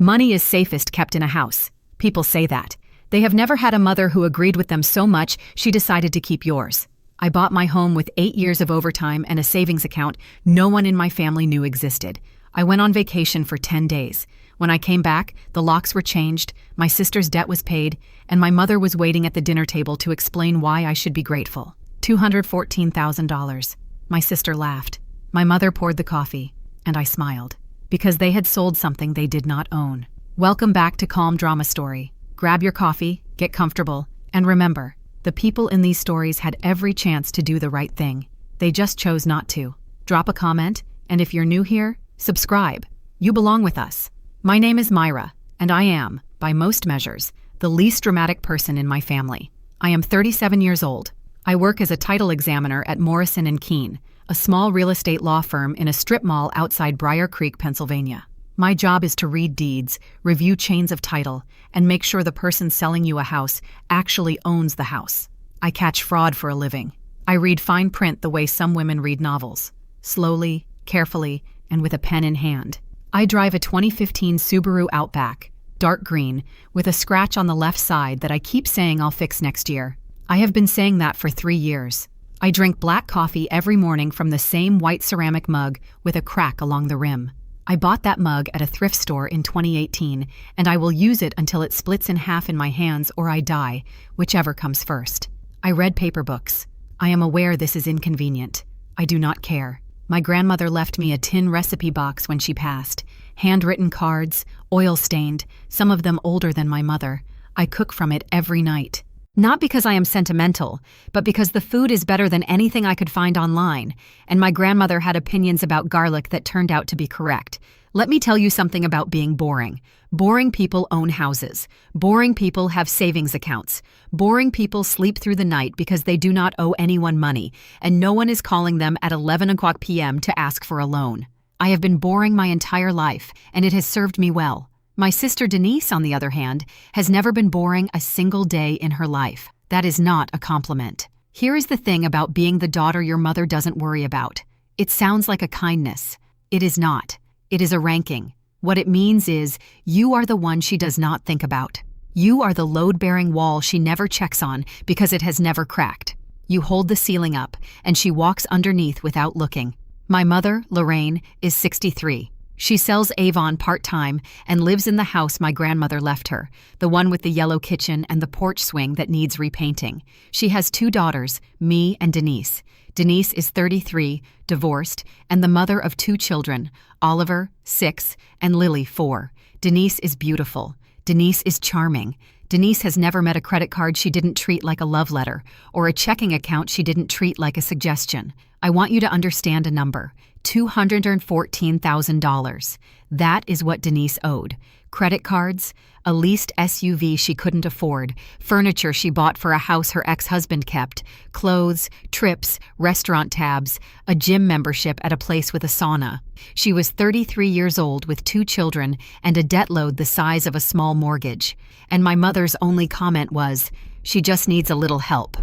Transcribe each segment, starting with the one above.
Money is safest kept in a house. People say that. They have never had a mother who agreed with them so much she decided to keep yours. I bought my home with 8 years of overtime and a savings account no one in my family knew existed. I went on vacation for 10 days. When I came back, the locks were changed, my sister's debt was paid, and my mother was waiting at the dinner table to explain why I should be grateful. $214,000. My sister laughed. My mother poured the coffee, and I smiled. Because they had sold something they did not own. Welcome back to Calm Drama Story. Grab your coffee, get comfortable, and remember, the people in these stories had every chance to do the right thing. They just chose not to. Drop a comment, and if you're new here, subscribe. You belong with us. My name is Myra, and I am, by most measures, the least dramatic person in my family. I am 37 years old. I work as a title examiner at Morrison & Keene, a small real estate law firm in a strip mall outside Briar Creek, Pennsylvania. My job is to read deeds, review chains of title, and make sure the person selling you a house actually owns the house. I catch fraud for a living. I read fine print the way some women read novels. Slowly, carefully, and with a pen in hand. I drive a 2015 Subaru Outback, dark green, with a scratch on the left side that I keep saying I'll fix next year. I have been saying that for 3 years. I drink black coffee every morning from the same white ceramic mug with a crack along the rim. I bought that mug at a thrift store in 2018, and I will use it until it splits in half in my hands or I die, whichever comes first. I read paper books. I am aware this is inconvenient. I do not care. My grandmother left me a tin recipe box when she passed. Handwritten cards, oil-stained, some of them older than my mother. I cook from it every night. Not because I am sentimental, but because the food is better than anything I could find online, and my grandmother had opinions about garlic that turned out to be correct. Let me tell you something about being boring. Boring people own houses. Boring people have savings accounts. Boring people sleep through the night because they do not owe anyone money, and no one is calling them at 11 o'clock p.m. to ask for a loan. I have been boring my entire life, and it has served me well. My sister Denise, on the other hand, has never been boring a single day in her life. That is not a compliment. Here is the thing about being the daughter your mother doesn't worry about. It sounds like a kindness. It is not. It is a ranking. What it means is, you are the one she does not think about. You are the load-bearing wall she never checks on because it has never cracked. You hold the ceiling up, and she walks underneath without looking. My mother, Lorraine, is 63. She sells Avon part-time and lives in the house my grandmother left her, the one with the yellow kitchen and the porch swing that needs repainting. She has 2 daughters, me and Denise. Denise is 33, divorced, and the mother of 2 children, Oliver, 6, and Lily, 4. Denise is beautiful. Denise is charming. Denise has never met a credit card she didn't treat like a love letter, or a checking account she didn't treat like a suggestion. I want you to understand a number. $214,000. That is what Denise owed. Credit cards, a leased SUV she couldn't afford, furniture she bought for a house her ex-husband kept, clothes, trips, restaurant tabs, a gym membership at a place with a sauna. She was 33 years old with 2 children and a debt load the size of a small mortgage. And my mother's only comment was, she just needs a little help.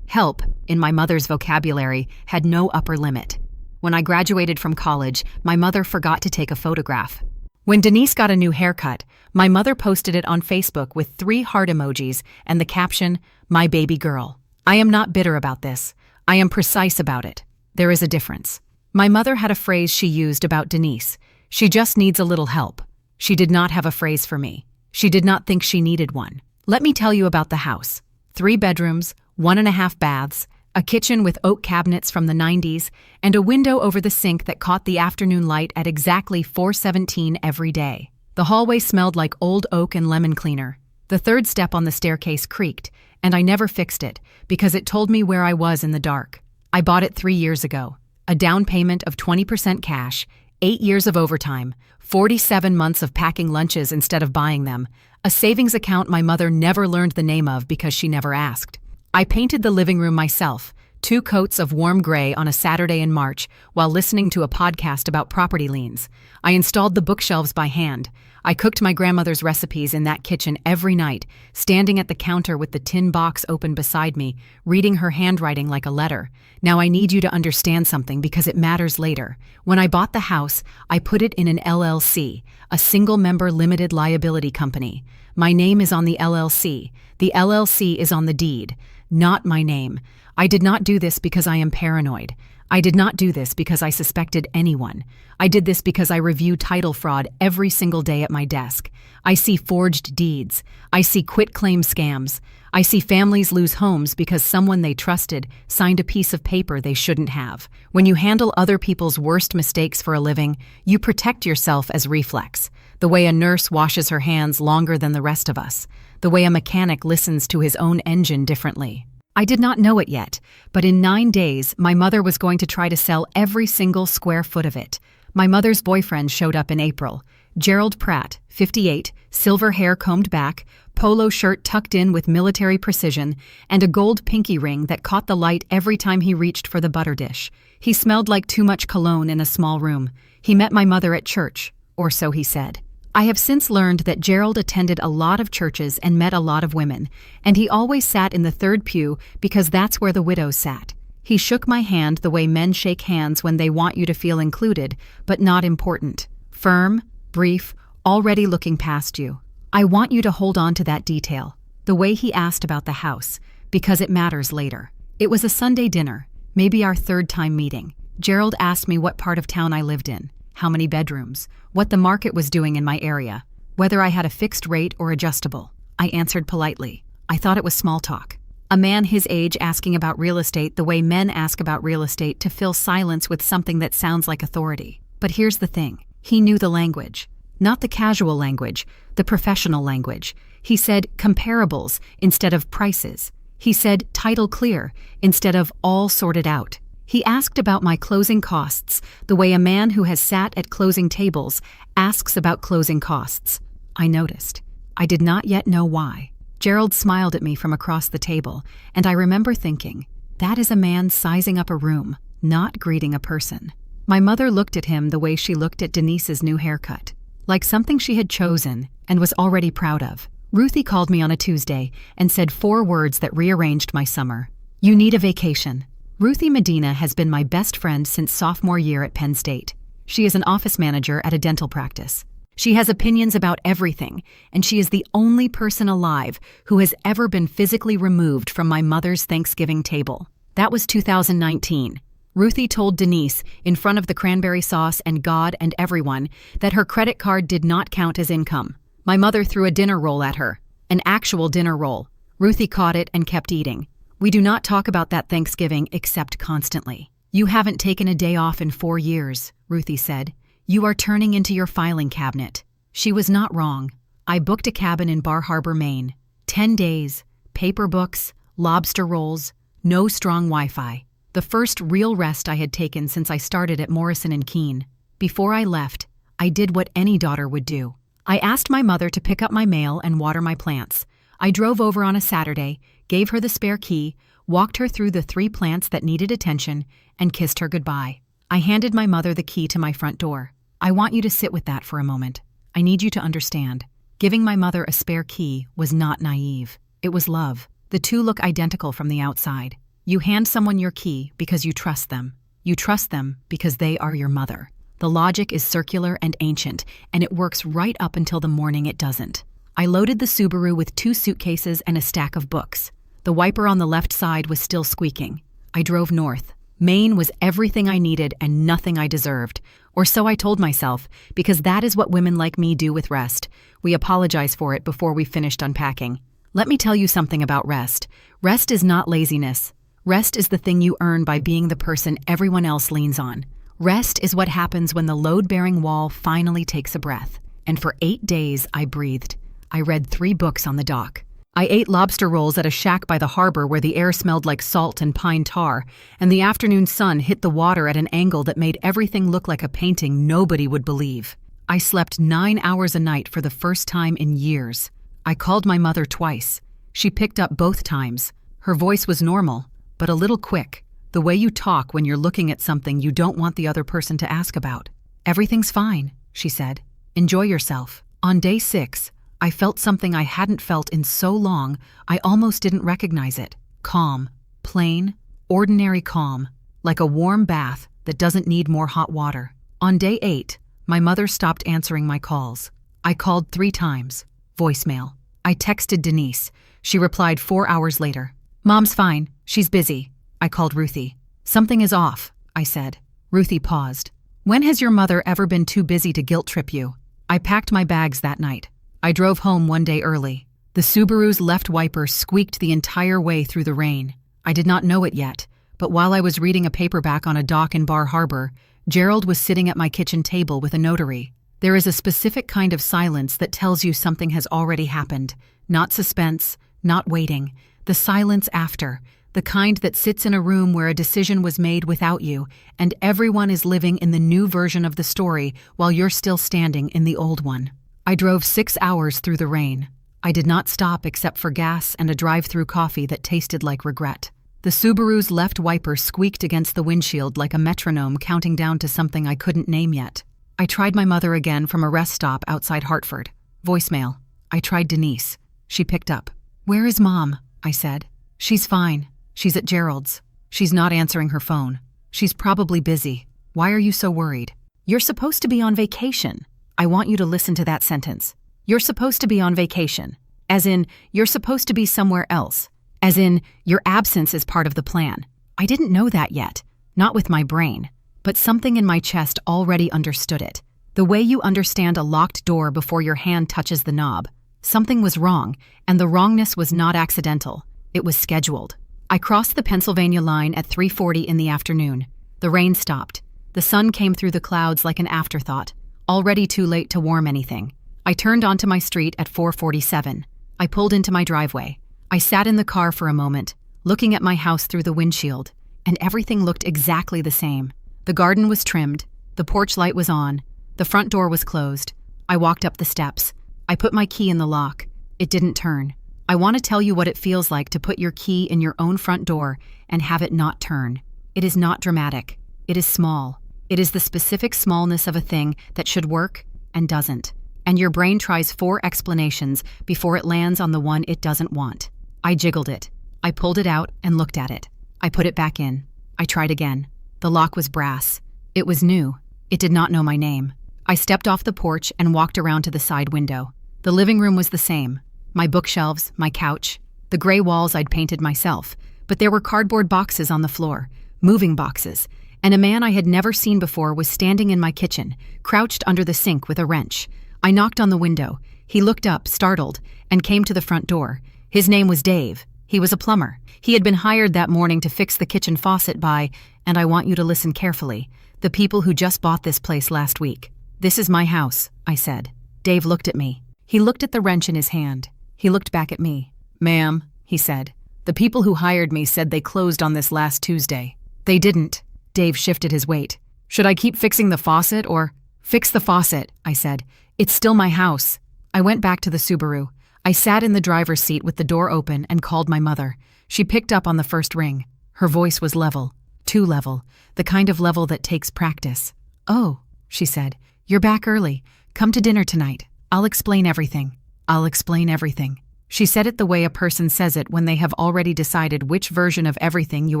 Help, in my mother's vocabulary, had no upper limit. When I graduated from college, my mother forgot to take a photograph. When Denise got a new haircut, my mother posted it on Facebook with 3 heart emojis and the caption, "My baby girl." I am not bitter about this. I am precise about it. There is a difference. My mother had a phrase she used about Denise. She just needs a little help. She did not have a phrase for me. She did not think she needed one. Let me tell you about the house. 3 bedrooms, 1.5 baths, a kitchen with oak cabinets from the 90s, and a window over the sink that caught the afternoon light at exactly 4:17 every day. The hallway smelled like old oak and lemon cleaner. The 3rd step on the staircase creaked, and I never fixed it because it told me where I was in the dark. I bought it 3 years ago. A down payment of 20% cash, 8 years of overtime, 47 months of packing lunches instead of buying them, a savings account my mother never learned the name of because she never asked. I painted the living room myself, 2 coats of warm gray on a Saturday in March while listening to a podcast about property liens. I installed the bookshelves by hand. I cooked my grandmother's recipes in that kitchen every night, standing at the counter with the tin box open beside me, reading her handwriting like a letter. Now I need you to understand something because it matters later. When I bought the house, I put it in an LLC, a single-member limited liability company. My name is on the LLC. The LLC is on the deed, not my name. I did not do this because I am paranoid. I did not do this because I suspected anyone. I did this because I review title fraud every single day at my desk. I see forged deeds. I see quitclaim scams. I see families lose homes because someone they trusted signed a piece of paper they shouldn't have. When you handle other people's worst mistakes for a living, you protect yourself as reflex. The way a nurse washes her hands longer than the rest of us. The way a mechanic listens to his own engine differently. I did not know it yet, but in 9 days, my mother was going to try to sell every single square foot of it. My mother's boyfriend showed up in April. Gerald Pratt, 58, silver hair combed back, polo shirt tucked in with military precision, and a gold pinky ring that caught the light every time he reached for the butter dish. He smelled like too much cologne in a small room. He met my mother at church, or so he said. I have since learned that Gerald attended a lot of churches and met a lot of women, and he always sat in the third pew because that's where the widows sat. He shook my hand the way men shake hands when they want you to feel included, but not important. Firm, brief, already looking past you. I want you to hold on to that detail, the way he asked about the house, because it matters later. It was a Sunday dinner, maybe our 3rd time meeting. Gerald asked me what part of town I lived in, how many bedrooms, what the market was doing in my area, whether I had a fixed rate or adjustable. I answered politely. I thought it was small talk. A man his age asking about real estate the way men ask about real estate to fill silence with something that sounds like authority. But here's the thing. He knew the language. Not the casual language, the professional language. He said comparables instead of prices. He said title clear instead of all sorted out. He asked about my closing costs, the way a man who has sat at closing tables asks about closing costs. I noticed. I did not yet know why. Gerald smiled at me from across the table, and I remember thinking, that is a man sizing up a room, not greeting a person. My mother looked at him the way she looked at Denise's new haircut, like something she had chosen and was already proud of. Ruthie called me on a Tuesday and said 4 words that rearranged my summer. You need a vacation. Ruthie Medina has been my best friend since sophomore year at Penn State. She is an office manager at a dental practice. She has opinions about everything, and she is the only person alive who has ever been physically removed from my mother's Thanksgiving table. That was 2019. Ruthie told Denise, in front of the cranberry sauce and God and everyone, that her credit card did not count as income. My mother threw a dinner roll at her, an actual dinner roll. Ruthie caught it and kept eating. We do not talk about that Thanksgiving except constantly. You haven't taken a day off in 4 years, Ruthie said. You are turning into your filing cabinet. She was not wrong. I booked a cabin in Bar Harbor, Maine. 10 days, paper books, lobster rolls, no strong Wi-Fi. The first real rest I had taken since I started at Morrison & Keene. Before I left, I did what any daughter would do. I asked my mother to pick up my mail and water my plants. I drove over on a Saturday, gave her the spare key, walked her through the 3 plants that needed attention, and kissed her goodbye. I handed my mother the key to my front door. I want you to sit with that for a moment. I need you to understand. Giving my mother a spare key was not naive. It was love. The 2 look identical from the outside. You hand someone your key because you trust them. You trust them because they are your mother. The logic is circular and ancient, and it works right up until the morning it doesn't. I loaded the Subaru with 2 suitcases and a stack of books. The wiper on the left side was still squeaking. I drove north. Maine was everything I needed and nothing I deserved. Or so I told myself, because that is what women like me do with rest. We apologize for it before we finished unpacking. Let me tell you something about rest. Rest is not laziness. Rest is the thing you earn by being the person everyone else leans on. Rest is what happens when the load-bearing wall finally takes a breath. And for 8 days, I breathed. I read 3 books on the dock. I ate lobster rolls at a shack by the harbor where the air smelled like salt and pine tar, and the afternoon sun hit the water at an angle that made everything look like a painting nobody would believe. I slept 9 hours a night for the first time in years. I called my mother twice. She picked up both times. Her voice was normal, but a little quick, The way you talk when you're looking at something you don't want the other person to ask about. Everything's fine, she said. Enjoy yourself. On day 6, I felt something I hadn't felt in so long I almost didn't recognize it. Calm. Plain, ordinary calm. Like a warm bath that doesn't need more hot water. On day 8, my mother stopped answering my calls. I called 3 times. Voicemail. I texted Denise. She replied 4 hours later. Mom's fine. She's busy. I called Ruthie. Something is off, I said. Ruthie paused. When has your mother ever been too busy to guilt trip you? I packed my bags that night. I drove home one day early. The Subaru's left wiper squeaked the entire way through the rain. I did not know it yet, but while I was reading a paperback on a dock in Bar Harbor, Gerald was sitting at my kitchen table with a notary. There is a specific kind of silence that tells you something has already happened. Not suspense, not waiting. The silence after. The kind that sits in a room where a decision was made without you, and everyone is living in the new version of the story while you're still standing in the old one. I drove 6 hours through the rain. I did not stop except for gas and a drive-through coffee that tasted like regret. The Subaru's left wiper squeaked against the windshield like a metronome counting down to something I couldn't name yet. I tried my mother again from a rest stop outside Hartford. Voicemail. I tried Denise. She picked up. Where is Mom? I said. She's fine. She's at Gerald's. She's not answering her phone. She's probably busy. Why are you so worried? You're supposed to be on vacation. I want you to listen to that sentence. You're supposed to be on vacation. As in, you're supposed to be somewhere else. As in, your absence is part of the plan. I didn't know that yet. Not with my brain. But something in my chest already understood it. The way you understand a locked door before your hand touches the knob. Something was wrong, and the wrongness was not accidental. It was scheduled. I crossed the Pennsylvania line at 3:40 in the afternoon. The rain stopped. The sun came through the clouds like an afterthought, already too late to warm anything. I turned onto my street at 4:47. I pulled into my driveway. I sat in the car for a moment, looking at my house through the windshield, and everything looked exactly the same. The garden was trimmed, the porch light was on, the front door was closed. I walked up the steps. I put my key in the lock. It didn't turn. I want to tell you what it feels like to put your key in your own front door and have it not turn. It is not dramatic. It is small. It is the specific smallness of a thing that should work and doesn't. And your brain tries 4 explanations before it lands on the one it doesn't want. I jiggled it. I pulled it out and looked at it. I put it back in. I tried again. The lock was brass. It was new. It did not know my name. I stepped off the porch and walked around to the side window. The living room was the same. My bookshelves, my couch, the gray walls I'd painted myself, but there were cardboard boxes on the floor, moving boxes, and a man I had never seen before was standing in my kitchen, crouched under the sink with a wrench. I knocked on the window. He looked up, startled, and came to the front door. His name was Dave. He was a plumber. He had been hired that morning to fix the kitchen faucet by, and I want you to listen carefully, the people who just bought this place last week. This is my house, I said. Dave looked at me. He looked at the wrench in his hand. He looked back at me. Ma'am, he said, the people who hired me said they closed on this last Tuesday. They didn't. Dave shifted his weight. Should I keep fixing the faucet or? Fix the faucet, I said. It's still my house. I went back to the Subaru. I sat in the driver's seat with the door open and called my mother. She picked up on the first ring. Her voice was level, too level, the kind of level that takes practice. Oh, she said, you're back early. Come to dinner tonight. I'll explain everything. I'll explain everything. She said it the way a person says it when they have already decided which version of everything you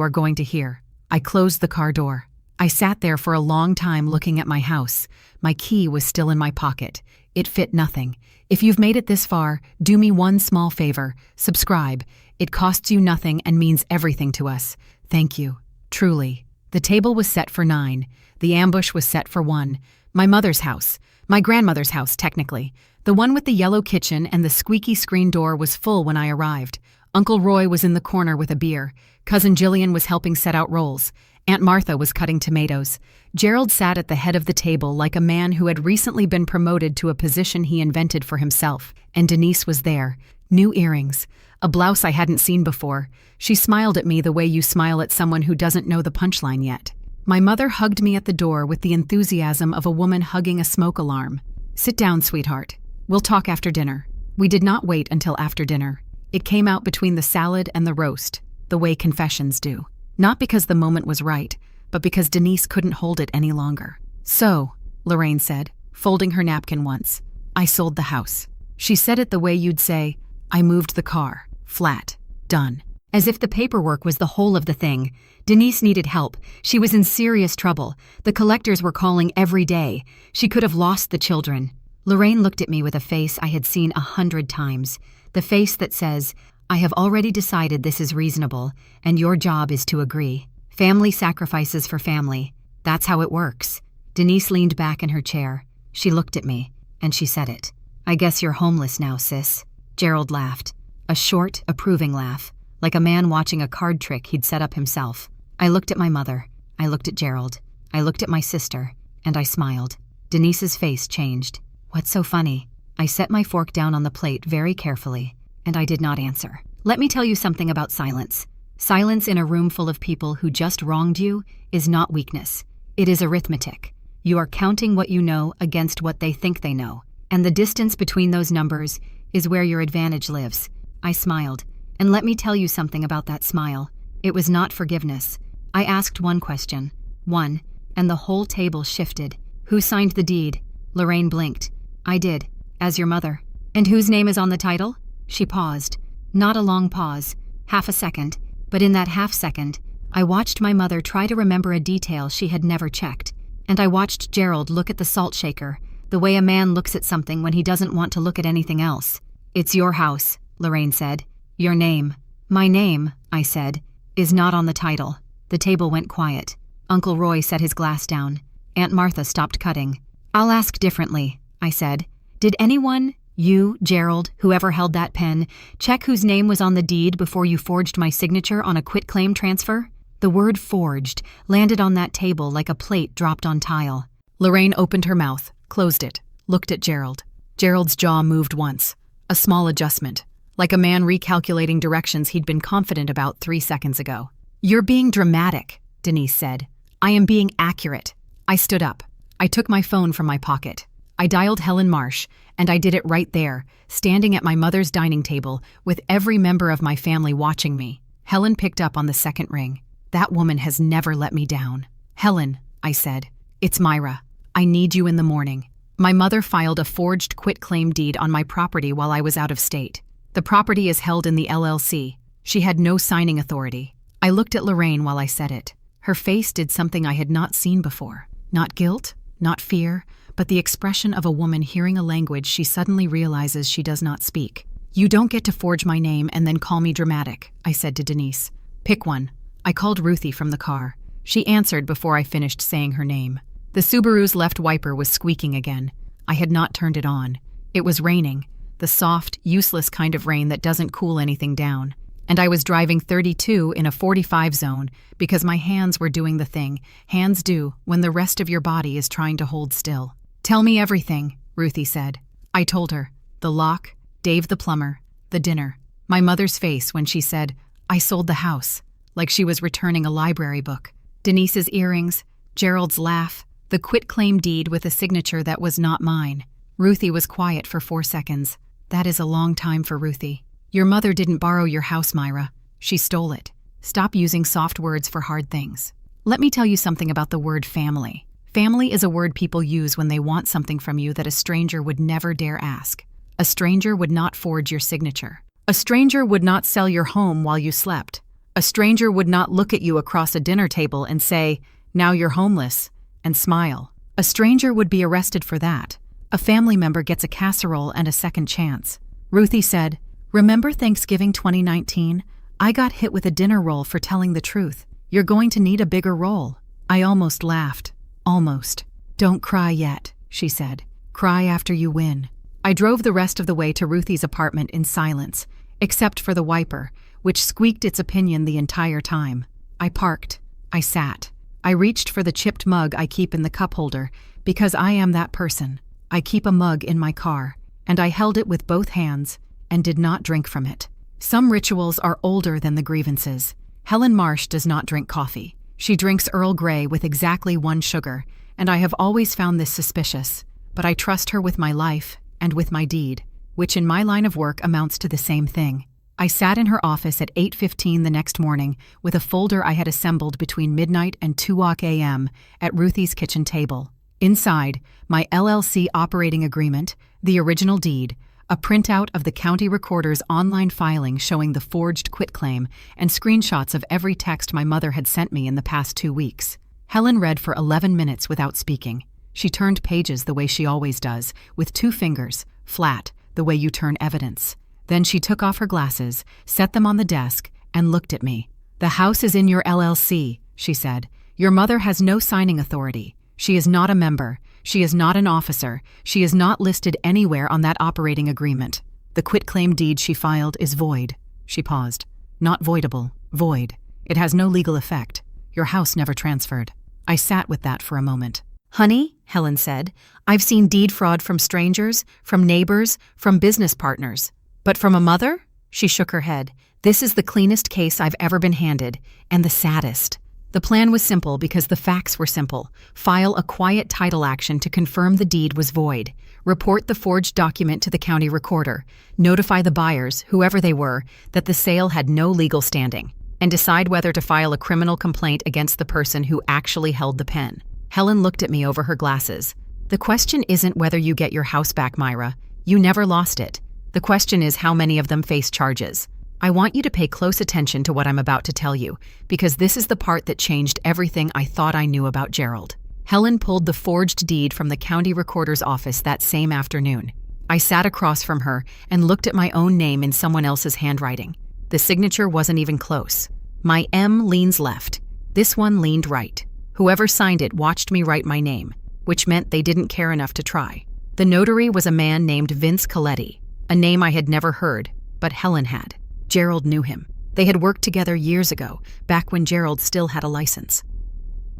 are going to hear. I closed the car door. I sat there for a long time looking at my house. My key was still in my pocket. It fit nothing. If you've made it this far, do me one small favor. Subscribe. It costs you nothing and means everything to us. Thank you. Truly. The table was set for 9. The ambush was set for 1. My mother's house. My grandmother's house, technically. The one with the yellow kitchen and the squeaky screen door was full when I arrived. Uncle Roy was in the corner with a beer. Cousin Jillian was helping set out rolls. Aunt Martha was cutting tomatoes. Gerald sat at the head of the table like a man who had recently been promoted to a position he invented for himself. And Denise was there. New earrings. A blouse I hadn't seen before. She smiled at me the way you smile at someone who doesn't know the punchline yet. My mother hugged me at the door with the enthusiasm of a woman hugging a smoke alarm. Sit down, sweetheart. We'll talk after dinner. We did not wait until after dinner. It came out between the salad and the roast, the way confessions do. Not because the moment was right, but because Denise couldn't hold it any longer. "So," Lorraine said, folding her napkin once, "I sold the house." She said it the way you'd say, "I moved the car. Flat. Done." As if the paperwork was the whole of the thing. Denise needed help. She was in serious trouble. The collectors were calling every day. She could have lost the children. Lorraine looked at me with a face I had seen 100 times. The face that says, "I have already decided this is reasonable, and your job is to agree. Family sacrifices for family. That's how it works." Denise leaned back in her chair. She looked at me, and she said it. "I guess you're homeless now, sis." Gerald laughed. A short, approving laugh, like a man watching a card trick he'd set up himself. I looked at my mother. I looked at Gerald. I looked at my sister, and I smiled. Denise's face changed. "What's so funny?" I set my fork down on the plate very carefully, and I did not answer. Let me tell you something about silence. Silence in a room full of people who just wronged you is not weakness. It is arithmetic. You are counting what you know against what they think they know, and the distance between those numbers is where your advantage lives. I smiled, and let me tell you something about that smile. It was not forgiveness. I asked one question. One, and the whole table shifted. "Who signed the deed?" Lorraine blinked. "I did, as your mother." "And whose name is on the title?" She paused. Not a long pause, half a second, but in that half second, I watched my mother try to remember a detail she had never checked, and I watched Gerald look at the salt shaker, the way a man looks at something when he doesn't want to look at anything else. "It's your house," Lorraine said. "Your name." "My name," I said, "is not on the title." The table went quiet. Uncle Roy set his glass down. Aunt Martha stopped cutting. "I'll ask differently," I said. "Did anyone, you, Gerald, whoever held that pen, check whose name was on the deed before you forged my signature on a quitclaim transfer?" The word "forged" landed on that table like a plate dropped on tile. Lorraine opened her mouth, closed it, looked at Gerald. Gerald's jaw moved once. A small adjustment, like a man recalculating directions he'd been confident about 3 seconds ago. "You're being dramatic," Denise said. "I am being accurate." I stood up. I took my phone from my pocket. I dialed Helen Marsh, and I did it right there, standing at my mother's dining table with every member of my family watching me. Helen picked up on the second ring. "That woman has never let me down." "Helen," I said, "it's Myra. I need you in the morning." My mother filed a forged quitclaim deed on my property while I was out of state. The property is held in the LLC. She had no signing authority. I looked at Lorraine while I said it. Her face did something I had not seen before. Not guilt, not fear, but the expression of a woman hearing a language she suddenly realizes she does not speak. "You don't get to forge my name and then call me dramatic," I said to Denise. "Pick one." I called Ruthie from the car. She answered before I finished saying her name. The Subaru's left wiper was squeaking again. I had not turned it on. It was raining, the soft, useless kind of rain that doesn't cool anything down. And I was driving 32 in a 45 zone because my hands were doing the thing hands do when the rest of your body is trying to hold still. "Tell me everything," Ruthie said. I told her. The lock, Dave the plumber, the dinner. My mother's face when she said, "I sold the house," like she was returning a library book. Denise's earrings, Gerald's laugh, the quitclaim deed with a signature that was not mine. Ruthie was quiet for 4 seconds. That is a long time for Ruthie. "Your mother didn't borrow your house, Myra. She stole it. Stop using soft words for hard things." Let me tell you something about the word family. Family is a word people use when they want something from you that a stranger would never dare ask. A stranger would not forge your signature. A stranger would not sell your home while you slept. A stranger would not look at you across a dinner table and say, "Now you're homeless," and smile. A stranger would be arrested for that. A family member gets a casserole and a second chance. Ruthie said, "Remember Thanksgiving 2019? I got hit with a dinner roll for telling the truth. You're going to need a bigger roll." I almost laughed. Almost. "Don't cry yet," she said. "Cry after you win." I drove the rest of the way to Ruthie's apartment in silence, except for the wiper, which squeaked its opinion the entire time. I parked. I sat. I reached for the chipped mug I keep in the cup holder, because I am that person. I keep a mug in my car, and I held it with both hands and did not drink from it. Some rituals are older than the grievances. Helen Marsh does not drink coffee. She drinks Earl Grey with exactly 1 sugar, and I have always found this suspicious, but I trust her with my life and with my deed, which in my line of work amounts to the same thing. I sat in her office at 8:15 the next morning with a folder I had assembled between midnight and 2 a.m. at Ruthie's kitchen table. Inside, my LLC operating agreement, the original deed, a printout of the county recorder's online filing showing the forged quitclaim, and screenshots of every text my mother had sent me in the past 2 weeks. Helen read for 11 minutes without speaking. She turned pages the way she always does, with 2 fingers, flat, the way you turn evidence. Then she took off her glasses, set them on the desk, and looked at me. "The house is in your LLC," she said. "Your mother has no signing authority. She is not a member. She is not an officer. She is not listed anywhere on that operating agreement. The quitclaim deed she filed is void." She paused. "Not voidable, void. It has no legal effect. Your house never transferred." I sat with that for a moment. "Honey," Helen said, "I've seen deed fraud from strangers, from neighbors, from business partners. But from a mother?" She shook her head. "This is the cleanest case I've ever been handed, and the saddest." The plan was simple because the facts were simple. File a quiet title action to confirm the deed was void. Report the forged document to the county recorder. Notify the buyers, whoever they were, that the sale had no legal standing. And decide whether to file a criminal complaint against the person who actually held the pen. Helen looked at me over her glasses. "The question isn't whether you get your house back, Myra. You never lost it. The question is how many of them face charges. I want you to pay close attention to what I'm about to tell you, because this is the part that changed everything I thought I knew about Gerald." Helen pulled the forged deed from the county recorder's office that same afternoon. I sat across from her and looked at my own name in someone else's handwriting. The signature wasn't even close. My M leans left. This one leaned right. Whoever signed it watched me write my name, which meant they didn't care enough to try. The notary was a man named Vince Coletti, a name I had never heard, but Helen had. Gerald knew him. They had worked together years ago, back when Gerald still had a license.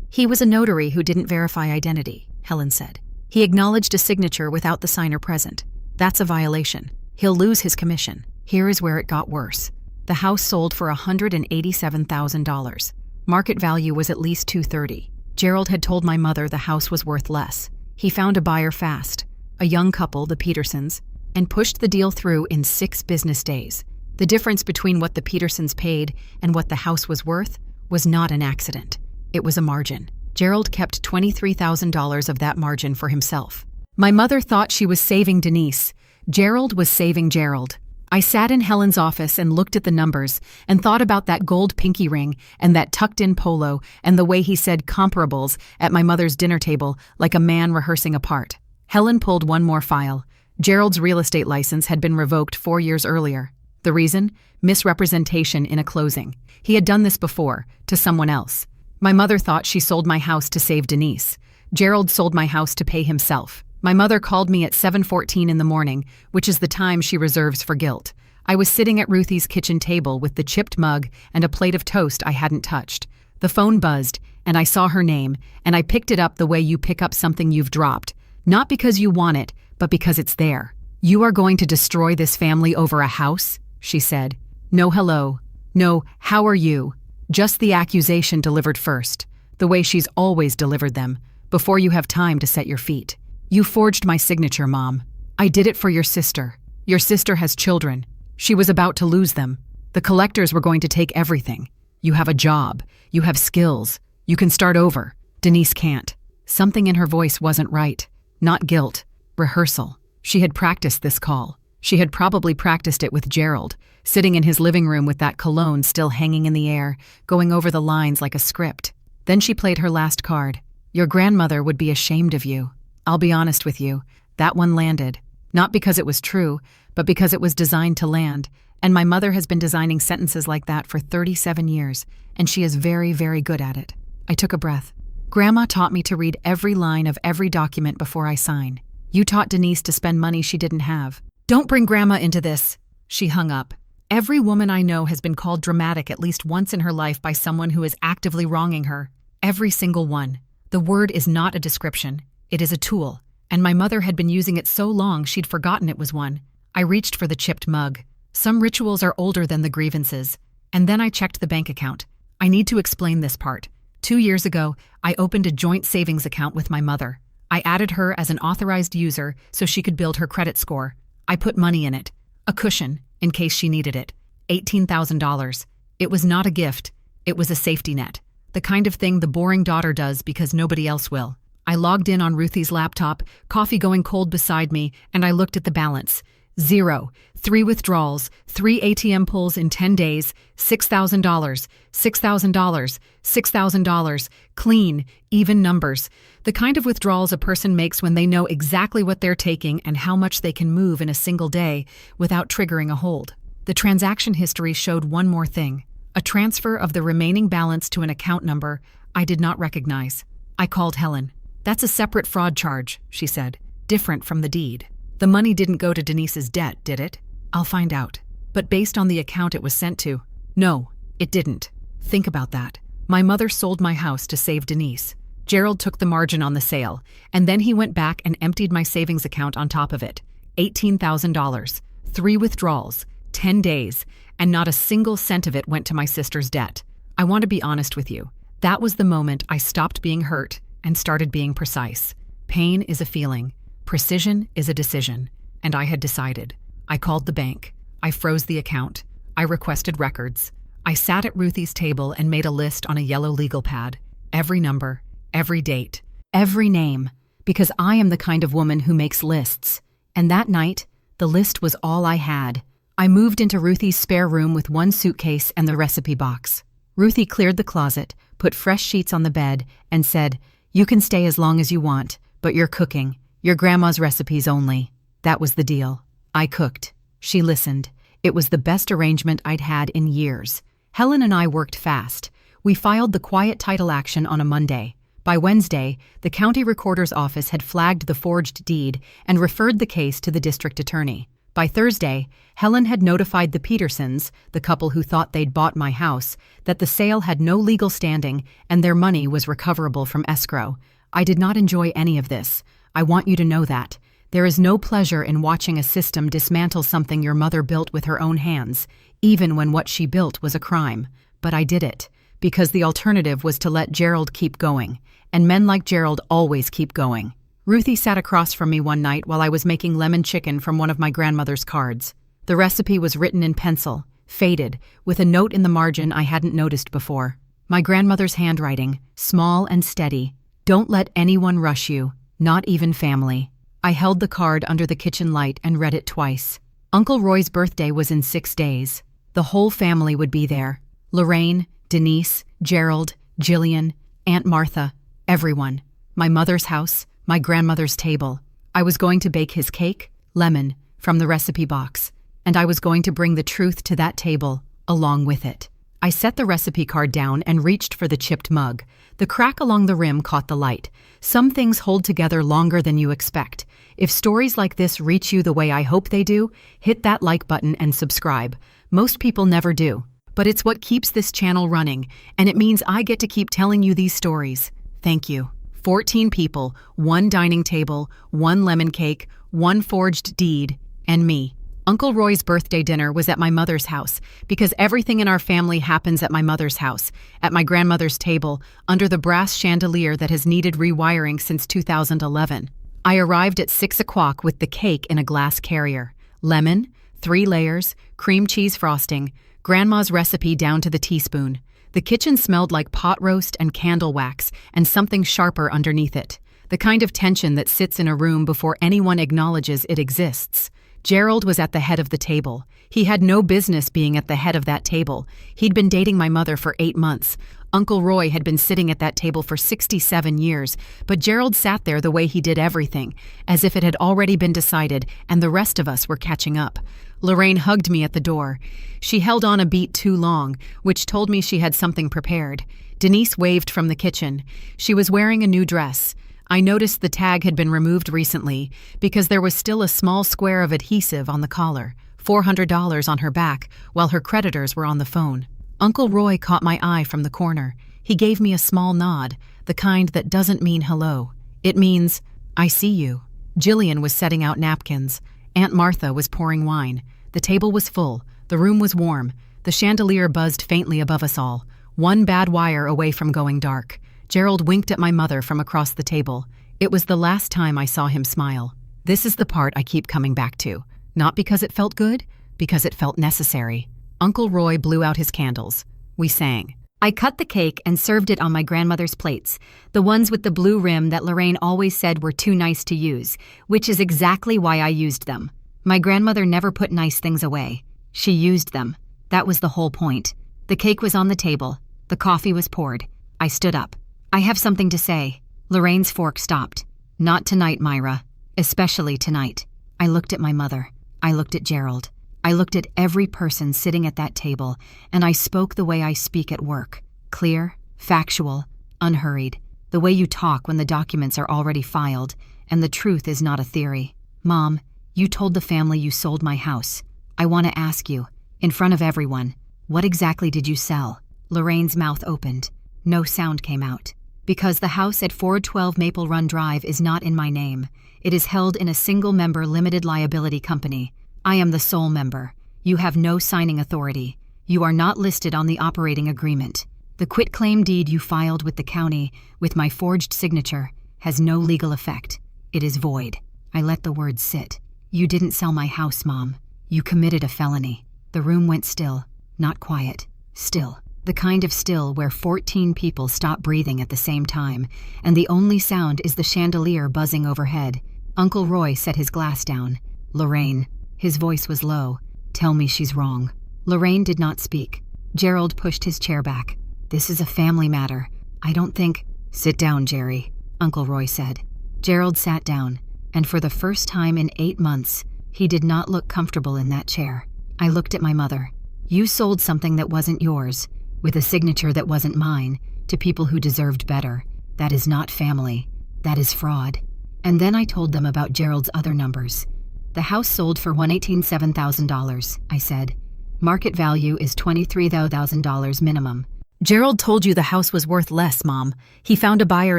"He was a notary who didn't verify identity," Helen said. "He acknowledged a signature without the signer present. That's a violation. He'll lose his commission." Here is where it got worse. The house sold for $187,000. Market value was at least $230,000. Gerald had told my mother the house was worth less. He found a buyer fast, a young couple, the Petersons, and pushed the deal through in 6 business days. The difference between what the Petersons paid and what the house was worth was not an accident. It was a margin. Gerald kept $23,000 of that margin for himself. My mother thought she was saving Denise. Gerald was saving Gerald. I sat in Helen's office and looked at the numbers and thought about that gold pinky ring and that tucked-in polo and the way he said comparables at my mother's dinner table like a man rehearsing a part. Helen pulled one more file. Gerald's real estate license had been revoked 4 years earlier. The reason? Misrepresentation in a closing. He had done this before, to someone else. My mother thought she sold my house to save Denise. Gerald sold my house to pay himself. My mother called me at 7:14 in the morning, which is the time she reserves for guilt. I was sitting at Ruthie's kitchen table with the chipped mug and a plate of toast I hadn't touched. The phone buzzed, and I saw her name, and I picked it up the way you pick up something you've dropped. Not because you want it, but because it's there. "You are going to destroy this family over a house?" she said. No hello. No, how are you? Just the accusation delivered first, the way she's always delivered them, before you have time to set your feet. "You forged my signature, Mom. I did it for your sister. Your sister has children. She was about to lose them. The collectors were going to take everything. You have a job. You have skills. You can start over. Denise can't." Something in her voice wasn't right. Not guilt. Rehearsal. She had practiced this call. She had probably practiced it with Gerald, sitting in his living room with that cologne still hanging in the air, going over the lines like a script. Then she played her last card. "Your grandmother would be ashamed of you." I'll be honest with you, that one landed. Not because it was true, but because it was designed to land, and my mother has been designing sentences like that for 37 years, and she is very, very good at it. I took a breath. "Grandma taught me to read every line of every document before I sign. You taught Denise to spend money she didn't have. Don't bring Grandma into this." She hung up. Every woman I know has been called dramatic at least once in her life by someone who is actively wronging her. Every single one. The word is not a description. It is a tool, and my mother had been using it so long she'd forgotten it was one. I reached for the chipped mug. Some rituals are older than the grievances. And then I checked the bank account. I need to explain this part. 2 years ago, I opened a joint savings account with my mother. I added her as an authorized user so she could build her credit score. I put money in it, a cushion, in case she needed it. $18,000. It was not a gift. It was a safety net. The kind of thing the boring daughter does because nobody else will. I logged in on Ruthie's laptop, coffee going cold beside me, and I looked at the balance. 0. 3 withdrawals, 3 ATM pulls in 10 days, $6,000, $6,000, $6,000, clean, even numbers. The kind of withdrawals a person makes when they know exactly what they're taking and how much they can move in a single day without triggering a hold. The transaction history showed one more thing: a transfer of the remaining balance to an account number I did not recognize. I called Helen. "That's a separate fraud charge," she said, "different from the deed. The money didn't go to Denise's debt, did it? I'll find out. But based on the account it was sent to, no, it didn't. Think about that. My mother sold my house to save Denise. Gerald took the margin on the sale, and then he went back and emptied my savings account on top of it. $18,000, 3 withdrawals, 10 days, and not a single cent of it went to my sister's debt. I want to be honest with you. That was the moment I stopped being hurt and started being precise. Pain is a feeling. Precision is a decision, and I had decided. I called the bank. I froze the account. I requested records. I sat at Ruthie's table and made a list on a yellow legal pad. Every number, every date, every name, because I am the kind of woman who makes lists. And that night, the list was all I had. I moved into Ruthie's spare room with one suitcase and the recipe box. Ruthie cleared the closet, put fresh sheets on the bed, and said, "You can stay as long as you want, but you're cooking. Your grandma's recipes only." That was the deal. I cooked. She listened. It was the best arrangement I'd had in years. Helen and I worked fast. We filed the quiet title action on a Monday. By Wednesday, the county recorder's office had flagged the forged deed and referred the case to the district attorney. By Thursday, Helen had notified the Petersons, the couple who thought they'd bought my house, that the sale had no legal standing and their money was recoverable from escrow. I did not enjoy any of this. I want you to know that. There is no pleasure in watching a system dismantle something your mother built with her own hands, even when what she built was a crime. But I did it, because the alternative was to let Gerald keep going, and men like Gerald always keep going. Ruthie sat across from me one night while I was making lemon chicken from one of my grandmother's cards. The recipe was written in pencil, faded, with a note in the margin I hadn't noticed before. My grandmother's handwriting, small and steady. "Don't let anyone rush you. Not even family." I held the card under the kitchen light and read it twice. Uncle Roy's birthday was in 6 days. The whole family would be there. Lorraine, Denise, Gerald, Jillian, Aunt Martha, everyone. My mother's house, my grandmother's table. I was going to bake his cake, lemon, from the recipe box, and I was going to bring the truth to that table, along with it. I set the recipe card down and reached for the chipped mug. The crack along the rim caught the light. Some things hold together longer than you expect. If stories like this reach you the way I hope they do, hit that like button and subscribe. Most people never do. But it's what keeps this channel running, and it means I get to keep telling you these stories. Thank you. 14 people, 1 dining table, 1 lemon cake, 1 forged deed, and me. Uncle Roy's birthday dinner was at my mother's house, because everything in our family happens at my mother's house, at my grandmother's table, under the brass chandelier that has needed rewiring since 2011. I arrived at 6 o'clock with the cake in a glass carrier. Lemon, 3 layers, cream cheese frosting, Grandma's recipe down to the teaspoon. The kitchen smelled like pot roast and candle wax, and something sharper underneath it. The kind of tension that sits in a room before anyone acknowledges it exists. Gerald was at the head of the table. He had no business being at the head of that table. He'd been dating my mother for 8 months. Uncle Roy had been sitting at that table for 67 years, but Gerald sat there the way he did everything, as if it had already been decided and the rest of us were catching up. Lorraine hugged me at the door. She held on a beat too long, which told me she had something prepared. Denise waved from the kitchen. She was wearing a new dress. I noticed the tag had been removed recently because there was still a small square of adhesive on the collar, $400 on her back, while her creditors were on the phone. Uncle Roy caught my eye from the corner. He gave me a small nod, the kind that doesn't mean hello. It means, "I see you." Jillian was setting out napkins. Aunt Martha was pouring wine. The table was full. The room was warm. The chandelier buzzed faintly above us all, one bad wire away from going dark. Gerald winked at my mother from across the table. It was the last time I saw him smile. This is the part I keep coming back to. Not because it felt good, because it felt necessary. Uncle Roy blew out his candles. We sang. I cut the cake and served it on my grandmother's plates, the ones with the blue rim that Lorraine always said were too nice to use, which is exactly why I used them. My grandmother never put nice things away. She used them. That was the whole point. The cake was on the table. The coffee was poured. I stood up. I have something to say. Lorraine's fork stopped. Not tonight, Myra. Especially tonight. I looked at my mother. I looked at Gerald. I looked at every person sitting at that table, and I spoke the way I speak at work. Clear, factual, unhurried. The way you talk when the documents are already filed, and the truth is not a theory. Mom, you told the family you sold my house. I want to ask you, in front of everyone, what exactly did you sell? Lorraine's mouth opened. No sound came out. Because the house at 412 Maple Run Drive is not in my name. It is held in a single-member limited liability company. I am the sole member. You have no signing authority. You are not listed on the operating agreement. The quitclaim deed you filed with the county, with my forged signature, has no legal effect. It is void. I let the words sit. You didn't sell my house, Mom. You committed a felony. The room went still. Not quiet. Still. The kind of still where 14 people stop breathing at the same time, and the only sound is the chandelier buzzing overhead. Uncle Roy set his glass down. Lorraine. His voice was low. Tell me she's wrong. Lorraine did not speak. Gerald pushed his chair back. This is a family matter. I don't think... Sit down, Jerry, Uncle Roy said. Gerald sat down, and for the first time in 8 months, he did not look comfortable in that chair. I looked at my mother. You sold something that wasn't yours, with a signature that wasn't mine, to people who deserved better. That is not family. That is fraud. And then I told them about Gerald's other numbers. The house sold for $187,000, I said. Market value is $23,000 minimum. Gerald told you the house was worth less, Mom. He found a buyer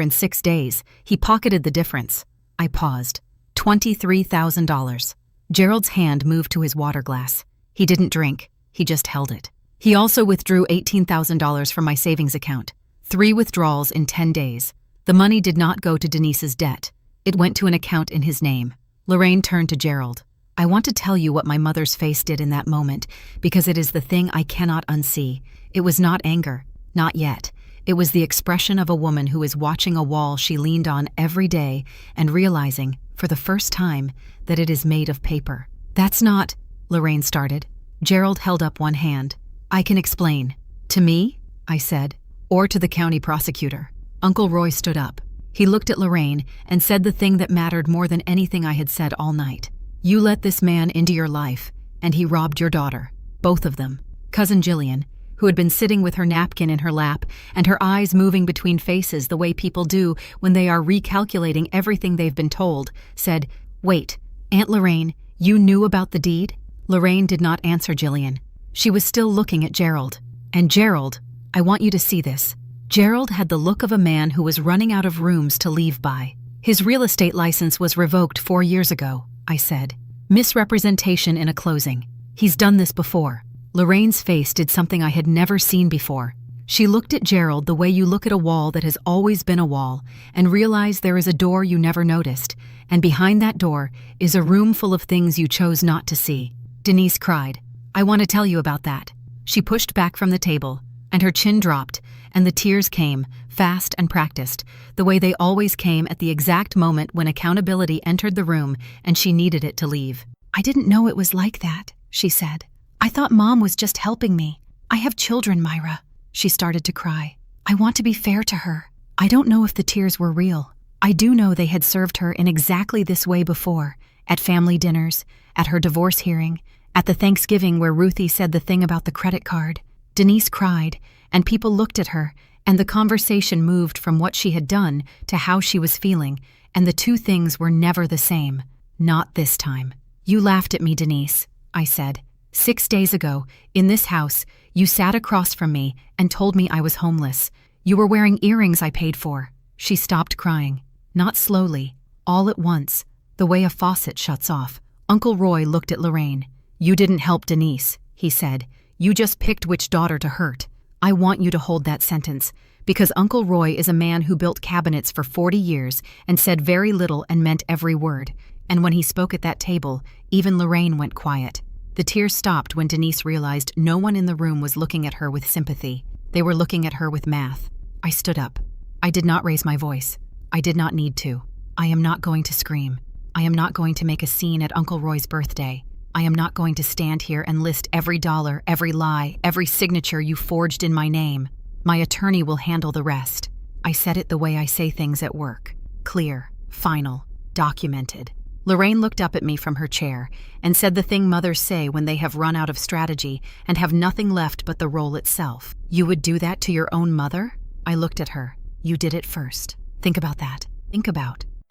in 6 days. He pocketed the difference. I paused. $23,000. Gerald's hand moved to his water glass. He didn't drink. He just held it. He also withdrew $18,000 from my savings account. 3 withdrawals in 10 days. The money did not go to Denise's debt. It went to an account in his name. Lorraine turned to Gerald. I want to tell you what my mother's face did in that moment, because it is the thing I cannot unsee. It was not anger. Not yet. It was the expression of a woman who is watching a wall she leaned on every day and realizing, for the first time, that it is made of paper. That's not... Lorraine started. Gerald held up one hand. I can explain. To me? I said. Or to the county prosecutor. Uncle Roy stood up. He looked at Lorraine and said the thing that mattered more than anything I had said all night. You let this man into your life, and he robbed your daughter. Both of them. Cousin Jillian, who had been sitting with her napkin in her lap and her eyes moving between faces the way people do when they are recalculating everything they've been told, said, Wait, Aunt Lorraine, you knew about the deed? Lorraine did not answer Jillian. She was still looking at Gerald. And Gerald, I want you to see this. Gerald had the look of a man who was running out of rooms to leave by. His real estate license was revoked 4 years ago, I said. Misrepresentation in a closing. He's done this before. Lorraine's face did something I had never seen before. She looked at Gerald the way you look at a wall that has always been a wall and realized there is a door you never noticed, and behind that door is a room full of things you chose not to see. Denise cried. I want to tell you about that. She pushed back from the table, and her chin dropped, and the tears came, fast and practiced, the way they always came at the exact moment when accountability entered the room and she needed it to leave. I didn't know it was like that, she said. I thought Mom was just helping me. I have children, Myra. She started to cry. I want to be fair to her. I don't know if the tears were real. I do know they had served her in exactly this way before, at family dinners, at her divorce hearing, at the Thanksgiving where Ruthie said the thing about the credit card. Denise cried, and people looked at her, and the conversation moved from what she had done to how she was feeling, and the two things were never the same. Not this time. You laughed at me, Denise, I said. 6 days ago, in this house, you sat across from me and told me I was homeless. You were wearing earrings I paid for. She stopped crying. Not slowly, all at once, the way a faucet shuts off. Uncle Roy looked at Lorraine. You didn't help Denise, he said. You just picked which daughter to hurt. I want you to hold that sentence, because Uncle Roy is a man who built cabinets for 40 years and said very little and meant every word. And when he spoke at that table, even Lorraine went quiet. The tears stopped when Denise realized no one in the room was looking at her with sympathy. They were looking at her with math. I stood up. I did not raise my voice. I did not need to. I am not going to scream. I am not going to make a scene at Uncle Roy's birthday. I am not going to stand here and list every dollar, every lie, every signature you forged in my name. My attorney will handle the rest. I said it the way I say things at work. Clear, final, documented. Lorraine looked up at me from her chair and said the thing mothers say when they have run out of strategy and have nothing left but the role itself. You would do that to your own mother? I looked at her. You did it first. Think about that.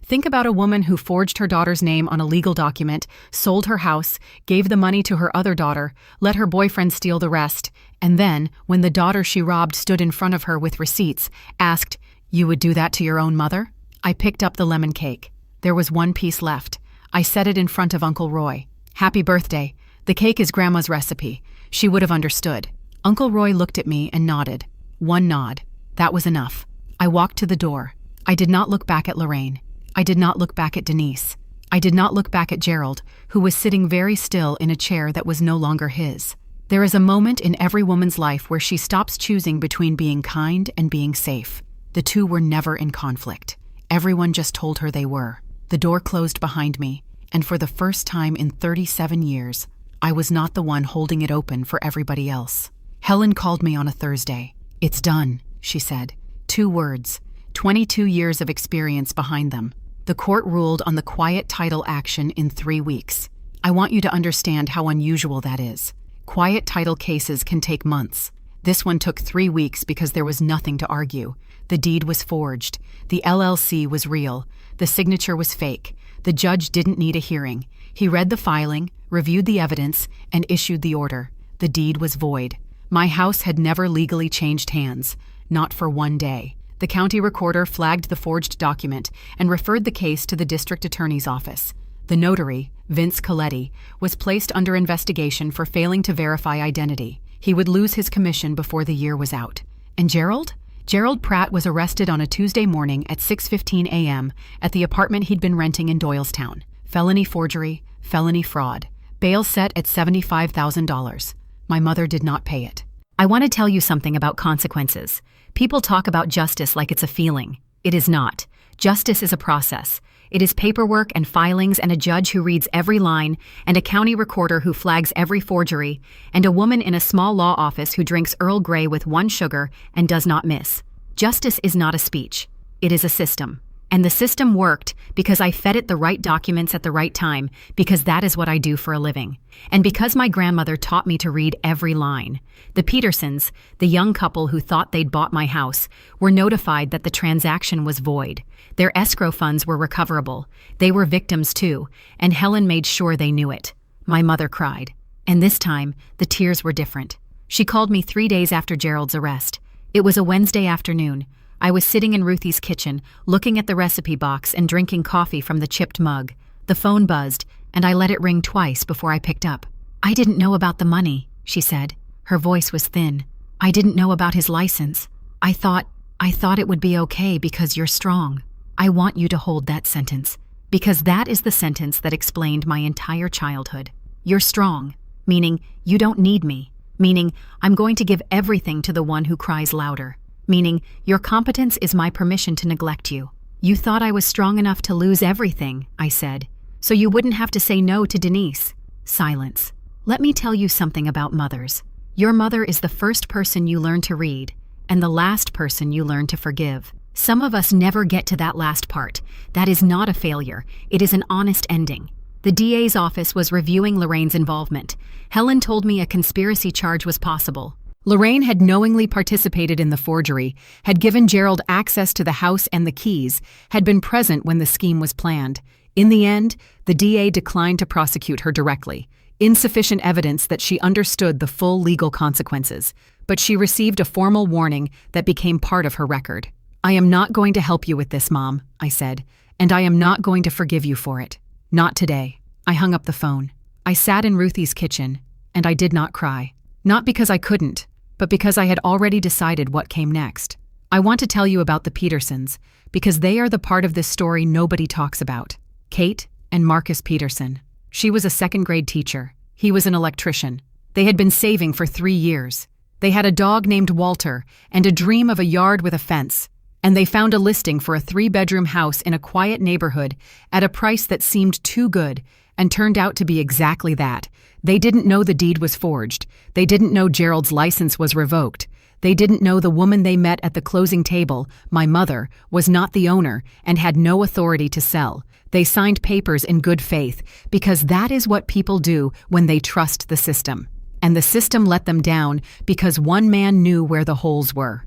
Think about a woman who forged her daughter's name on a legal document, sold her house, gave the money to her other daughter, let her boyfriend steal the rest, and then, when the daughter she robbed stood in front of her with receipts, asked, "You would do that to your own mother?" I picked up the lemon cake. There was one piece left. I set it in front of Uncle Roy. "Happy birthday. The cake is Grandma's recipe. She would have understood." Uncle Roy looked at me and nodded. One nod. That was enough. I walked to the door. I did not look back at Lorraine. I did not look back at Denise. I did not look back at Gerald, who was sitting very still in a chair that was no longer his. There is a moment in every woman's life where she stops choosing between being kind and being safe. The two were never in conflict. Everyone just told her they were. The door closed behind me, and for the first time in 37 years, I was not the one holding it open for everybody else. Helen called me on a Thursday. "It's done," she said. 2 words, 22 years of experience behind them. The court ruled on the quiet title action in 3 weeks. I want you to understand how unusual that is. Quiet title cases can take months. This one took 3 weeks because there was nothing to argue. The deed was forged. The LLC was real. The signature was fake. The judge didn't need a hearing. He read the filing, reviewed the evidence, and issued the order. The deed was void. My house had never legally changed hands, not for 1 day. The county recorder flagged the forged document and referred the case to the district attorney's office. The notary, Vince Coletti, was placed under investigation for failing to verify identity. He would lose his commission before the year was out. And Gerald? Gerald Pratt was arrested on a Tuesday morning at 6:15 a.m. at the apartment he'd been renting in Doylestown. Felony forgery, felony fraud. Bail set at $75,000. My mother did not pay it. I want to tell you something about consequences. People talk about justice like it's a feeling. It is not. Justice is a process. It is paperwork and filings and a judge who reads every line and a county recorder who flags every forgery and a woman in a small law office who drinks Earl Grey with 1 sugar and does not miss. Justice is not a speech. It is a system. And the system worked because I fed it the right documents at the right time, because that is what I do for a living. And because my grandmother taught me to read every line. The Petersons, the young couple who thought they'd bought my house, were notified that the transaction was void. Their escrow funds were recoverable. They were victims too, and Helen made sure they knew it. My mother cried. And this time, the tears were different. She called me 3 days after Gerald's arrest. It was a Wednesday afternoon. I was sitting in Ruthie's kitchen, looking at the recipe box and drinking coffee from the chipped mug. The phone buzzed, and I let it ring twice before I picked up. "I didn't know about the money," she said. Her voice was thin. "I didn't know about his license. I thought it would be okay because you're strong." I want you to hold that sentence, because that is the sentence that explained my entire childhood. You're strong, meaning you don't need me, meaning I'm going to give everything to the one who cries louder. Meaning, your competence is my permission to neglect you. You thought I was strong enough to lose everything, I said, so you wouldn't have to say no to Denise. Silence. Let me tell you something about mothers. Your mother is the first person you learn to read, and the last person you learn to forgive. Some of us never get to that last part. That is not a failure. It is an honest ending. The DA's office was reviewing Lorraine's involvement. Helen told me a conspiracy charge was possible. Lorraine had knowingly participated in the forgery, had given Gerald access to the house and the keys, had been present when the scheme was planned. In the end, the DA declined to prosecute her directly. Insufficient evidence that she understood the full legal consequences, but she received a formal warning that became part of her record. "I am not going to help you with this, Mom," I said, "and I am not going to forgive you for it. Not today." I hung up the phone. I sat in Ruthie's kitchen, and I did not cry. Not because I couldn't, but because I had already decided what came next. I want to tell you about the Petersons, because they are the part of this story nobody talks about. Kate and Marcus Peterson. She was a second-grade teacher. He was an electrician. They had been saving for 3 years. They had a dog named Walter and a dream of a yard with a fence. And they found a listing for a 3-bedroom house in a quiet neighborhood at a price that seemed too good and turned out to be exactly that. They didn't know the deed was forged. They didn't know Gerald's license was revoked. They didn't know the woman they met at the closing table, my mother, was not the owner and had no authority to sell. They signed papers in good faith because that is what people do when they trust the system. And the system let them down because one man knew where the holes were.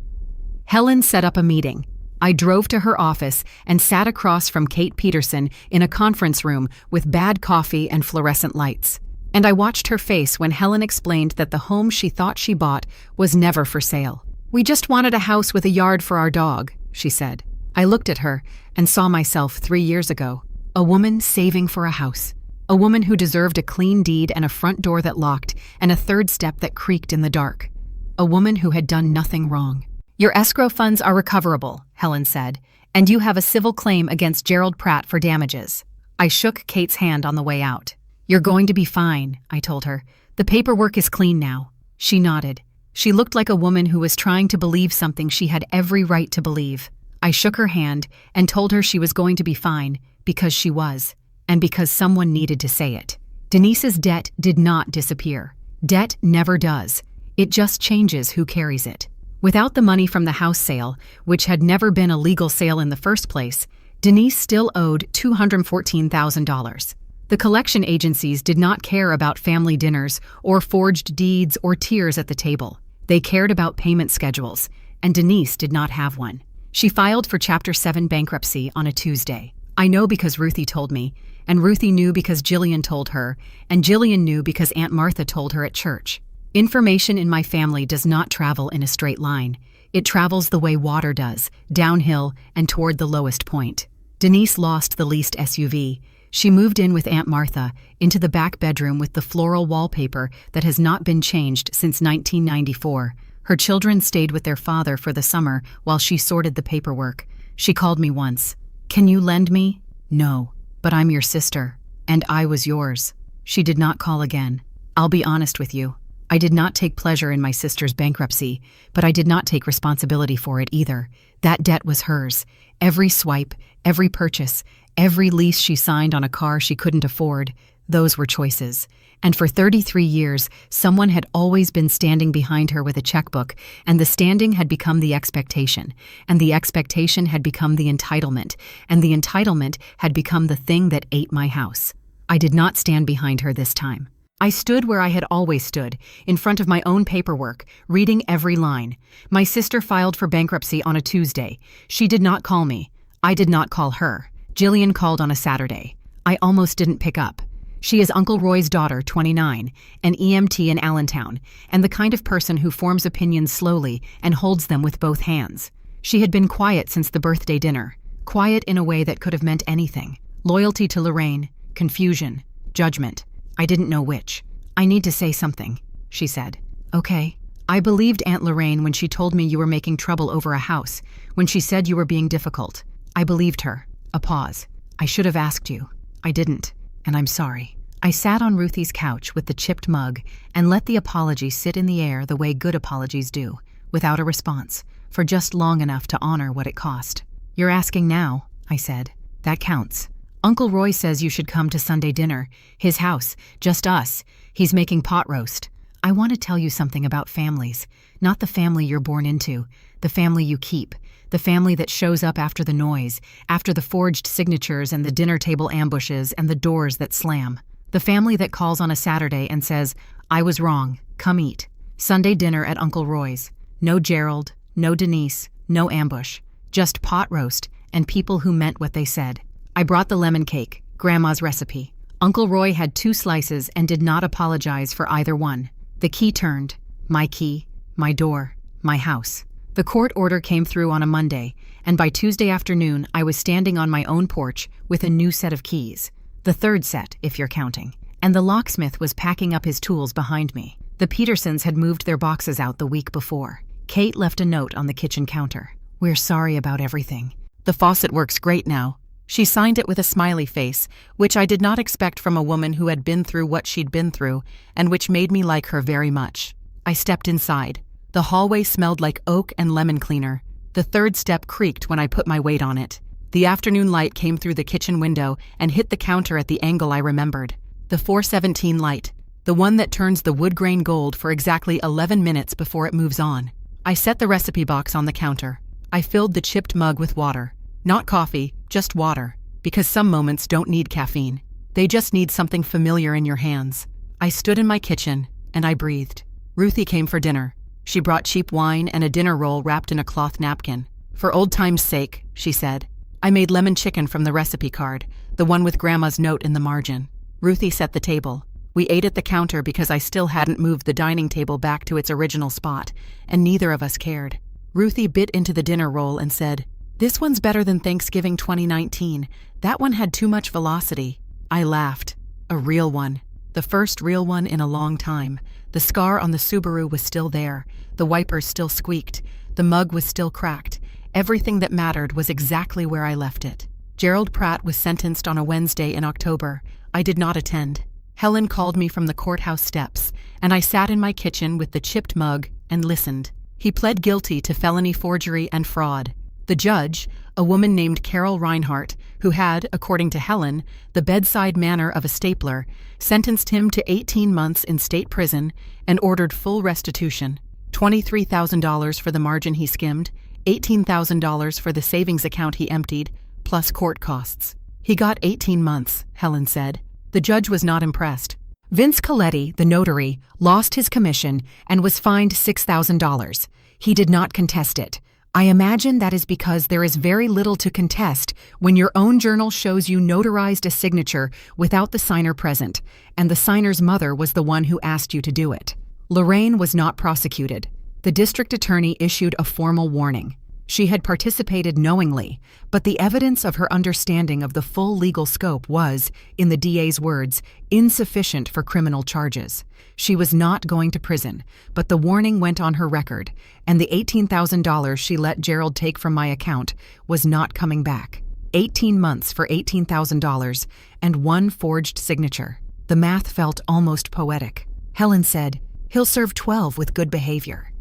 Helen set up a meeting. I drove to her office and sat across from Kate Peterson in a conference room with bad coffee and fluorescent lights. And I watched her face when Helen explained that the home she thought she bought was never for sale. "We just wanted a house with a yard for our dog," she said. I looked at her and saw myself 3 years ago. A woman saving for a house. A woman who deserved a clean deed and a front door that locked and a third step that creaked in the dark. A woman who had done nothing wrong. "Your escrow funds are recoverable," Helen said, "and you have a civil claim against Gerald Pratt for damages." I shook Kate's hand on the way out. "You're going to be fine," I told her. "The paperwork is clean now." She nodded. She looked like a woman who was trying to believe something she had every right to believe. I shook her hand and told her she was going to be fine because she was, and because someone needed to say it. Denise's debt did not disappear. Debt never does. It just changes who carries it. Without the money from the house sale, which had never been a legal sale in the first place, Denise still owed $214,000. The collection agencies did not care about family dinners or forged deeds or tears at the table. They cared about payment schedules, and Denise did not have one. She filed for Chapter 7 bankruptcy on a Tuesday. I know because Ruthie told me, and Ruthie knew because Jillian told her, and Jillian knew because Aunt Martha told her at church. Information in my family does not travel in a straight line. It travels the way water does, downhill and toward the lowest point. Denise lost the leased SUV. She moved in with Aunt Martha, into the back bedroom with the floral wallpaper that has not been changed since 1994. Her children stayed with their father for the summer while she sorted the paperwork. She called me once. "Can you lend me?" "No, but I'm your sister, and I was yours." She did not call again. I'll be honest with you. I did not take pleasure in my sister's bankruptcy, but I did not take responsibility for it either. That debt was hers. Every swipe, every purchase, every lease she signed on a car she couldn't afford, those were choices. And for 33 years, someone had always been standing behind her with a checkbook, and the standing had become the expectation, and the expectation had become the entitlement, and the entitlement had become the thing that ate my house. I did not stand behind her this time. I stood where I had always stood, in front of my own paperwork, reading every line. My sister filed for bankruptcy on a Tuesday. She did not call me. I did not call her. Jillian called on a Saturday. I almost didn't pick up. She is Uncle Roy's daughter, 29, an EMT in Allentown, and the kind of person who forms opinions slowly and holds them with both hands. She had been quiet since the birthday dinner. Quiet in a way that could have meant anything. Loyalty to Lorraine, confusion, judgment. I didn't know which. "I need to say something," she said. "Okay." "I believed Aunt Lorraine when she told me you were making trouble over a house, when she said you were being difficult. I believed her." A pause. "I should have asked you. I didn't, and I'm sorry." I sat on Ruthie's couch with the chipped mug and let the apology sit in the air the way good apologies do, without a response, for just long enough to honor what it cost. "You're asking now," I said. "That counts. Uncle Roy says you should come to Sunday dinner. His house, just us. He's making pot roast. I want to tell you something about families. Not the family you're born into, the family you keep. The family that shows up after the noise, after the forged signatures and the dinner table ambushes and the doors that slam. The family that calls on a Saturday and says, 'I was wrong, come eat.' Sunday dinner at Uncle Roy's. No Gerald, no Denise, no ambush. Just pot roast and people who meant what they said. I brought the lemon cake, Grandma's recipe. Uncle Roy had 2 slices and did not apologize for either one. The key turned. My key, my door, my house. The court order came through on a Monday, and by Tuesday afternoon I was standing on my own porch with a new set of keys. The 3rd set, if you're counting. And the locksmith was packing up his tools behind me. The Petersons had moved their boxes out the week before. Kate left a note on the kitchen counter. "We're sorry about everything. The faucet works great now. She signed it with a smiley face, which I did not expect from a woman who had been through what she'd been through, and which made me like her very much. I stepped inside. The hallway smelled like oak and lemon cleaner. The third step creaked when I put my weight on it. The afternoon light came through the kitchen window and hit the counter at the angle I remembered. The 417 light, the one that turns the wood grain gold for exactly 11 minutes before it moves on. I set the recipe box on the counter. I filled the chipped mug with water. Not coffee, just water, because some moments don't need caffeine. They just need something familiar in your hands. I stood in my kitchen, and I breathed. Ruthie came for dinner. She brought cheap wine and a dinner roll wrapped in a cloth napkin. "For old time's sake," she said. I made lemon chicken from the recipe card, the one with Grandma's note in the margin. Ruthie set the table. We ate at the counter because I still hadn't moved the dining table back to its original spot, and neither of us cared. Ruthie bit into the dinner roll and said, "This one's better than Thanksgiving 2019. That one had too much velocity." I laughed. A real one. The first real one in a long time. The scar on the Subaru was still there. The wipers still squeaked. The mug was still cracked. Everything that mattered was exactly where I left it. Gerald Pratt was sentenced on a Wednesday in October. I did not attend. Helen called me from the courthouse steps, and I sat in my kitchen with the chipped mug and listened. He pled guilty to felony forgery and fraud. The judge, a woman named Carol Reinhardt, who had, according to Helen, the bedside manner of a stapler, sentenced him to 18 months in state prison and ordered full restitution. $23,000 for the margin he skimmed, $18,000 for the savings account he emptied, plus court costs. He got 18 months, Helen said. The judge was not impressed. Vince Coletti, the notary, lost his commission and was fined $6,000. He did not contest it. I imagine that is because there is very little to contest when your own journal shows you notarized a signature without the signer present, and the signer's mother was the one who asked you to do it. Lorraine was not prosecuted. The district attorney issued a formal warning. She had participated knowingly, but the evidence of her understanding of the full legal scope was, in the DA's words, insufficient for criminal charges. She was not going to prison, but the warning went on her record, and the $18,000 she let Gerald take from my account was not coming back. 18 months for $18,000 and one forged signature. The math felt almost poetic. Helen said, "He'll serve 12 with good behavior."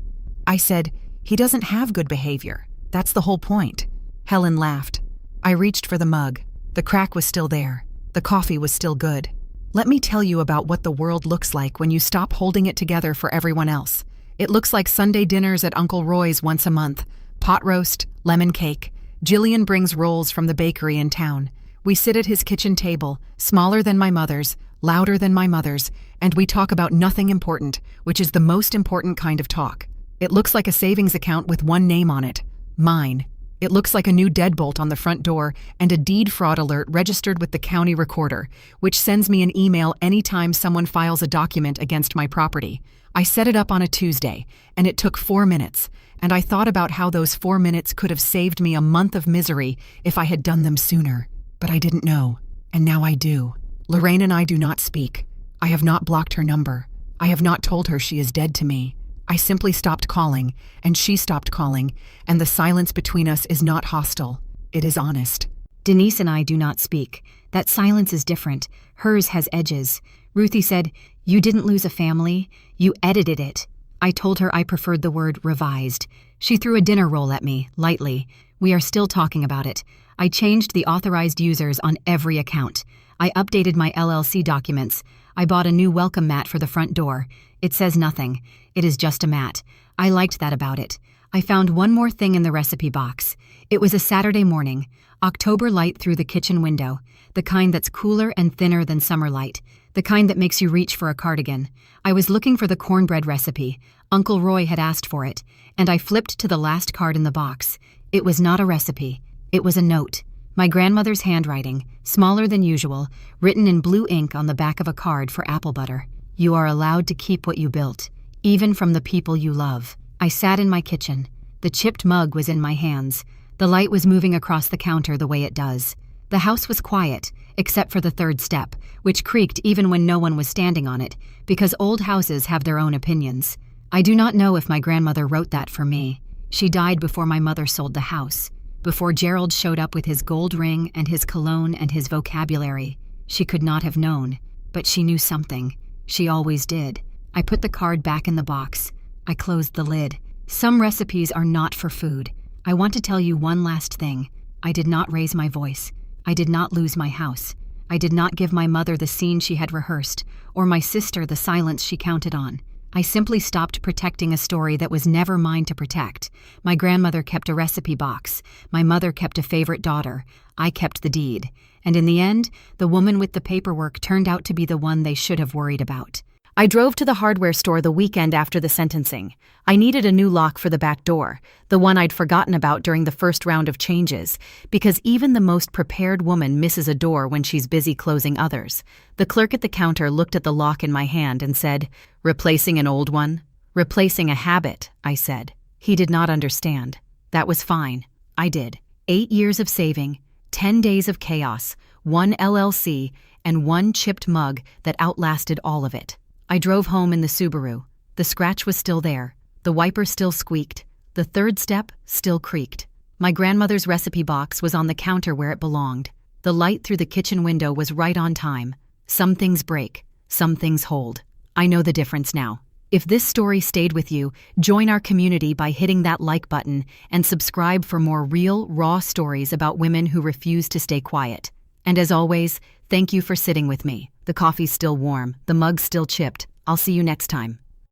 I said, "He doesn't have good behavior. That's the whole point." Helen laughed. I reached for the mug. The crack was still there. The coffee was still good. Let me tell you about what the world looks like when you stop holding it together for everyone else. It looks like Sunday dinners at Uncle Roy's once a month. Pot roast, lemon cake. Jillian brings rolls from the bakery in town. We sit at his kitchen table, smaller than my mother's, louder than my mother's, and we talk about nothing important, which is the most important kind of talk. It looks like a savings account with one name on it. Mine. It looks like a new deadbolt on the front door and a deed fraud alert registered with the county recorder, which sends me an email anytime someone files a document against my property. I set it up on a Tuesday, and it took 4 minutes, and I thought about how those 4 minutes could have saved me a month of misery if I had done them sooner. But I didn't know, and now I do. Lorraine and I do not speak. I have not blocked her number. I have not told her she is dead to me. I simply stopped calling, and she stopped calling, and the silence between us is not hostile. It is honest. Denise and I do not speak. That silence is different. Hers has edges. Ruthie said, "You didn't lose a family. You edited it." I told her I preferred the word revised. She threw a dinner roll at me, lightly. We are still talking about it. I changed the authorized users on every account. I updated my LLC documents. I bought a new welcome mat for the front door. It says nothing. It is just a mat. I liked that about it. I found one more thing in the recipe box. It was a Saturday morning. October light through the kitchen window. The kind that's cooler and thinner than summer light. The kind that makes you reach for a cardigan. I was looking for the cornbread recipe. Uncle Roy had asked for it, and I flipped to the last card in the box. It was not a recipe. It was a note. My grandmother's handwriting, smaller than usual, written in blue ink on the back of a card for apple butter. "You are allowed to keep what you built, even from the people you love." I sat in my kitchen. The chipped mug was in my hands. The light was moving across the counter the way it does. The house was quiet, except for the third step, which creaked even when no one was standing on it, because old houses have their own opinions. I do not know if my grandmother wrote that for me. She died before my mother sold the house. before Gerald showed up with his gold ring and his cologne and his vocabulary. She could not have known, but she knew something. She always did. I put the card back in the box. I closed the lid. Some recipes are not for food. I want to tell you one last thing. I did not raise my voice. I did not lose my house. I did not give my mother the scene she had rehearsed, or my sister the silence she counted on. I simply stopped protecting a story that was never mine to protect. My grandmother kept a recipe box. My mother kept a favorite daughter. I kept the deed. And in the end, the woman with the paperwork turned out to be the one they should have worried about. I drove to the hardware store the weekend after the sentencing. I needed a new lock for the back door, the one I'd forgotten about during the first round of changes, because even the most prepared woman misses a door when she's busy closing others. The clerk at the counter looked at the lock in my hand and said, "Replacing an old one?" "Replacing a habit," I said. He did not understand. That was fine. I did. 8 years of saving, 10 days of chaos, 1 LLC, and 1 chipped mug that outlasted all of it. I drove home in the Subaru. The scratch was still there. The wiper still squeaked. The third step still creaked. My grandmother's recipe box was on the counter where it belonged. The light through the kitchen window was right on time. Some things break. Some things hold. I know the difference now. If this story stayed with you, join our community by hitting that like button and subscribe for more real, raw stories about women who refuse to stay quiet. And as always, thank you for sitting with me. The coffee's still warm, the mug's still chipped. I'll see you next time.